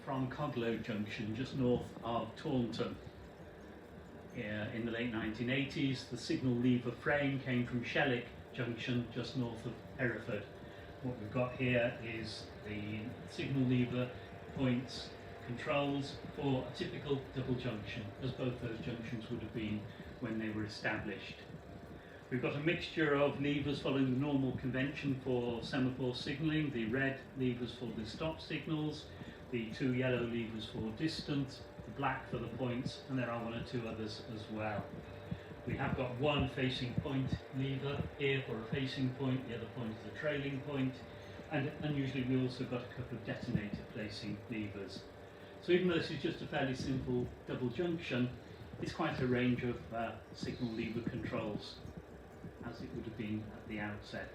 from Coglow Junction, just north of Taunton. In the late 1980s, the signal lever frame came from Shelwick Junction, just north of Hereford. What we've got here is the signal lever points controls for a typical double junction, as both those junctions would have been when they were established. We've got a mixture of levers following the normal convention for semaphore signalling, the red levers for the stop signals, the two yellow levers for distance, the black for the points, and there are one or two others as well. We have got one facing point lever here for a facing point, the other point is a trailing point, and unusually we also got a couple of detonator placing levers. So even though this is just a fairly simple double junction, it's quite a range of signal lever controls, as it would have been at the outset.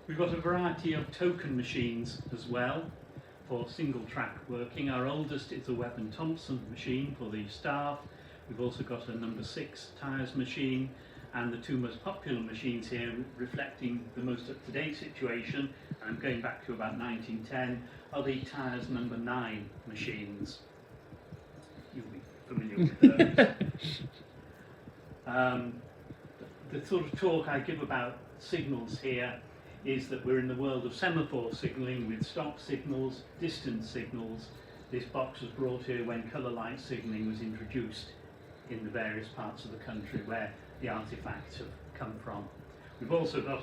We've got a variety of token machines as well for single track working. Our oldest is a Webb and Thompson machine for the staff. We've also got a number 6 tyres machine, and the two most popular machines here reflecting the most up-to-date situation, and I'm going back to about 1910, are the tyres number 9 machines. You'll be familiar with those. The sort of talk I give about signals here is that we're in the world of semaphore signalling with stop signals, distance signals. This box was brought here when colour light signalling was introduced in the various parts of the country where the artefacts have come from. We've also got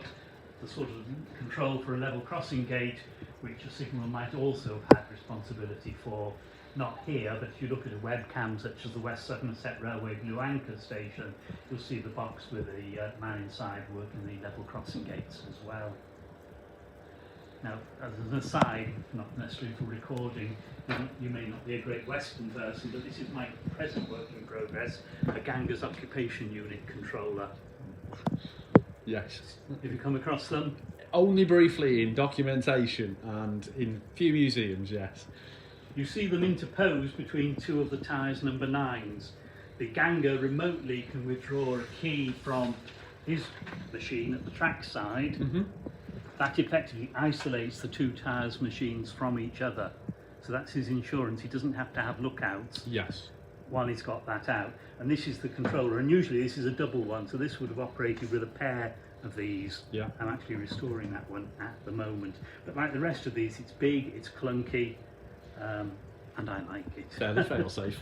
the sort of control for a level crossing gate, which a signal might also have had responsibility for. Not here, but if you look at a webcam such as the West Somerset Railway Blue Anchor station, you'll see the box with the man inside working the level crossing gates as well. Now, as an aside, not necessarily for recording, you may not be a Great Western person, but this is my present work in progress, a Ganger's occupation unit controller. Yes. Have you come across them? Only briefly in documentation and in few museums, yes. You see them interposed between two of the tyres number 9s. The Ganger remotely can withdraw a key from his machine at the track side. That effectively isolates the two tyres machines from each other. So that's his insurance. He doesn't have to have lookouts while he's got that out. And this is the controller, and usually this is a double one, so this would have operated with a pair of these. I'm actually restoring that one at the moment. But like the rest of these, it's big, it's clunky, and I like it. Fairly fail-safe.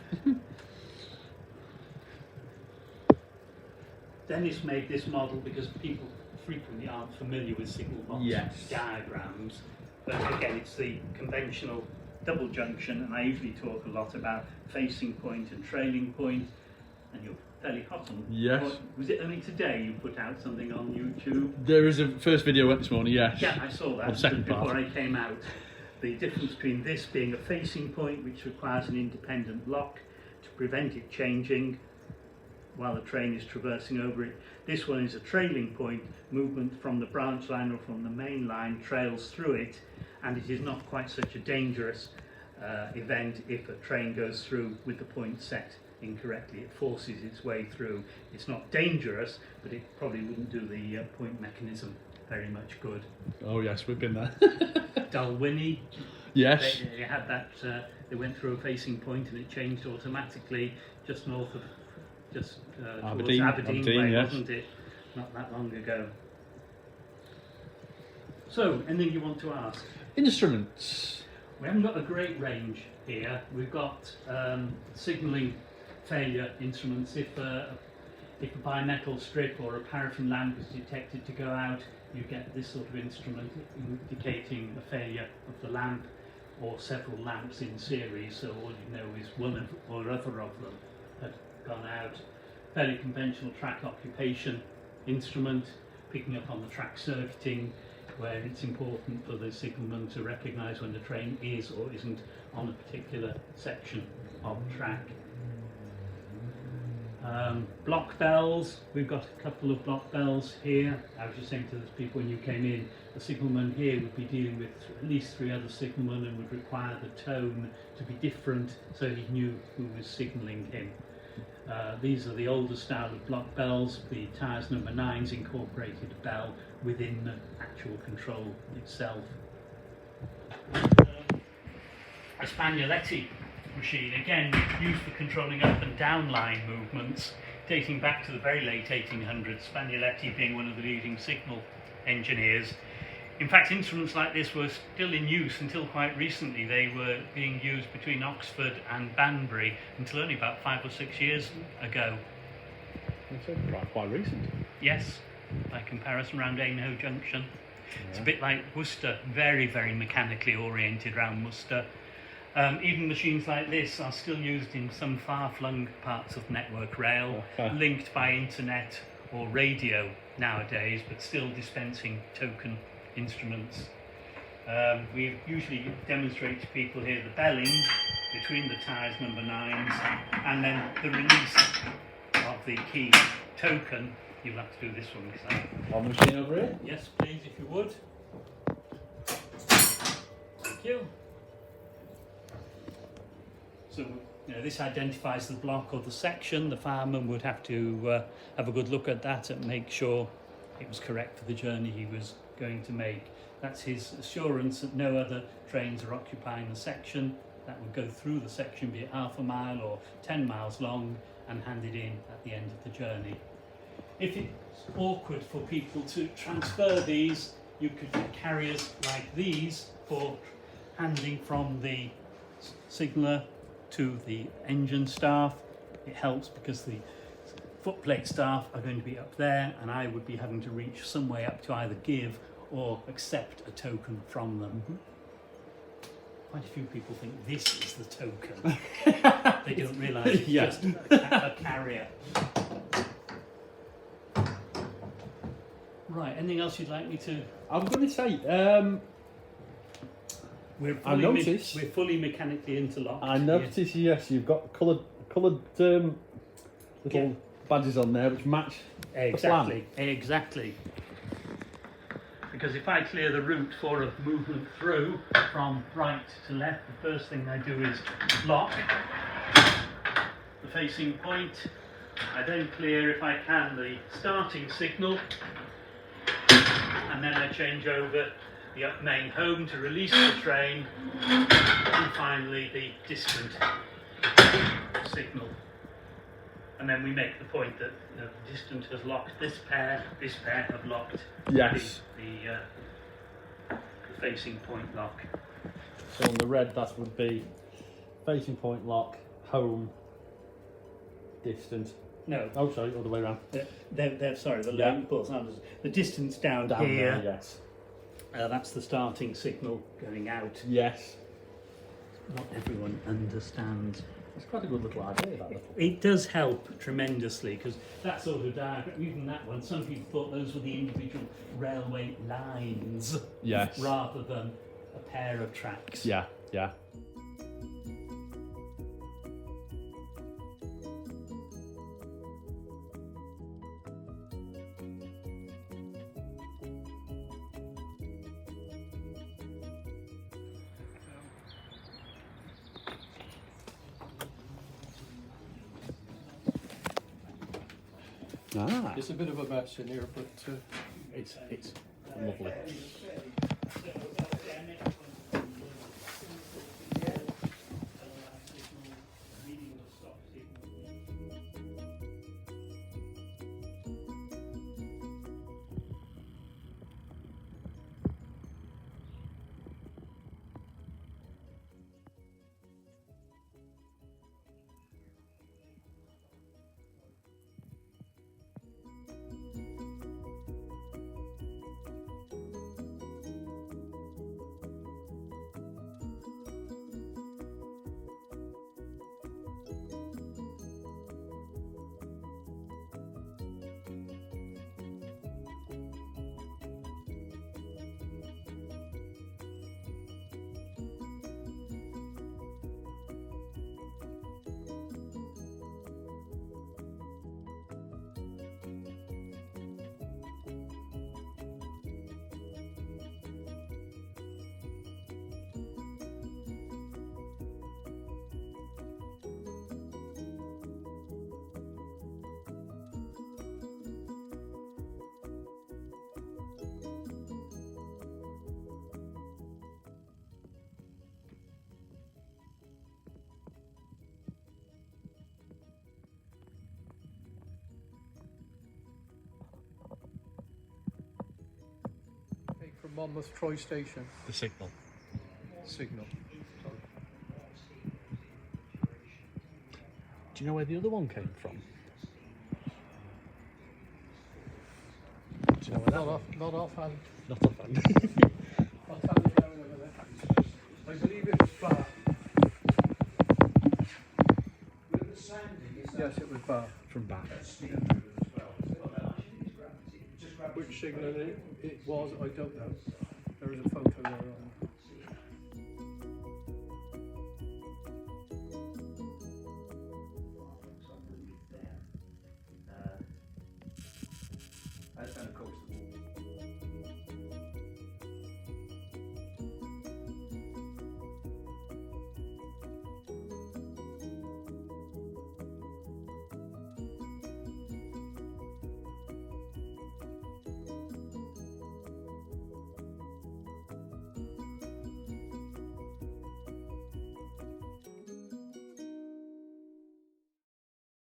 Dennis made this model because people frequently aren't familiar with signal box diagrams, but again it's the conventional double junction, and I usually talk a lot about facing point and trailing point, and you're fairly hot on. Was it only today you put out something on YouTube? There is a first video went this morning, yes. Yeah, I saw that second before part. I came out. The difference between this being a facing point, which requires an independent lock to prevent it changing while the train is traversing over it. This one is a trailing point. Movement from the branch line or from the main line trails through it, and it is not quite such a dangerous event if a train goes through with the point set incorrectly. It forces its way through. It's not dangerous, but it probably wouldn't do the point mechanism very much good. Oh yes, we've been there. Dalwhinnie. Yes. They had that, they went through a facing point and it changed automatically just north of, Aberdeen, towards Aberdeen way, yes. wasn't it? Not that long ago. So, anything you want to ask? Instruments. We haven't got a great range here. We've got signalling failure instruments. If a bimetal strip or a paraffin lamp is detected to go out, you get this sort of instrument indicating a failure of the lamp or several lamps in series, so all you know is one or other of them had gone out. Fairly conventional track occupation instrument, picking up on the track circuiting, where it's important for the signalman to recognise when the train is or isn't on a particular section of track. Block bells, we've got a couple of block bells here. I was just saying to those people when you came in, the signalman here would be dealing with at least 3 other signalmen and would require the tone to be different so he knew who was signalling him. These are the older style of block bells. The tyres number 9s incorporated a bell within the actual control itself. a Spagnoletti machine, again used for controlling up and down line movements, dating back to the very late 1800s, Spagnoletti being one of the leading signal engineers. In fact, instruments like this were still in use until quite recently. They were being used between Oxford and Banbury until only about 5 or 6 years ago. It's quite recent. Yes, by comparison, around Aynhoe Junction. It's a bit like Worcester, very, very mechanically oriented around Worcester. Even machines like this are still used in some far-flung parts of Network Rail, linked by internet or radio nowadays, but still dispensing token instruments. We usually demonstrate to people here the belling between the tyres number 9s and then the release of the key token. You'll have to do this one yourself. On the machine over here? Yes, please, if you would. Thank you. So, this identifies the block or the section. The fireman would have to have a good look at that and make sure it was correct for the journey he was going to make. That's his assurance that no other trains are occupying the section. That would go through the section, be it half a mile or 10 miles long, and handed in at the end of the journey. If it's awkward for people to transfer these, you could get carriers like these for handling from the signaller to the engine staff. It helps because the footplate staff are going to be up there, and I would be having to reach some way up to either give or accept a token from them. Quite a few people think this is the token. They don't realise it's just a carrier. Right, anything else you'd like me to... I'm going to say, we're fully mechanically interlocked. I noticed, yes, you've got coloured little badges on there which match the plan. Exactly. Because if I clear the route for a movement through from right to left, the first thing I do is lock the facing point. I then clear, if I can, the starting signal, and then I change over the up main home to release the train, and finally the distant signal. And then we make the point that the distant has locked this pair have locked the facing point lock. So on the red, that would be facing point lock, home, distant. No. Oh, sorry, other way around. Sorry, the labels. The distance down here. There, yes. That's the starting signal going out. Yes. Not everyone understands. It's quite a good little idea, that little. It does help tremendously, because that sort of diagram, even that one, some people thought those were the individual railway lines, yes, rather than a pair of tracks. Yeah. It's a bit of a mess in here, but it's lovely. Monmouth Troy Station The signal. signal. Do you know where the other one came from? Do you know where that one? Not offhand. Not offhand. I'll tell you down over there. I believe it was Bar. Yes, it was Bar. From Bath. Which signal it was, I don't know. There is a photo there on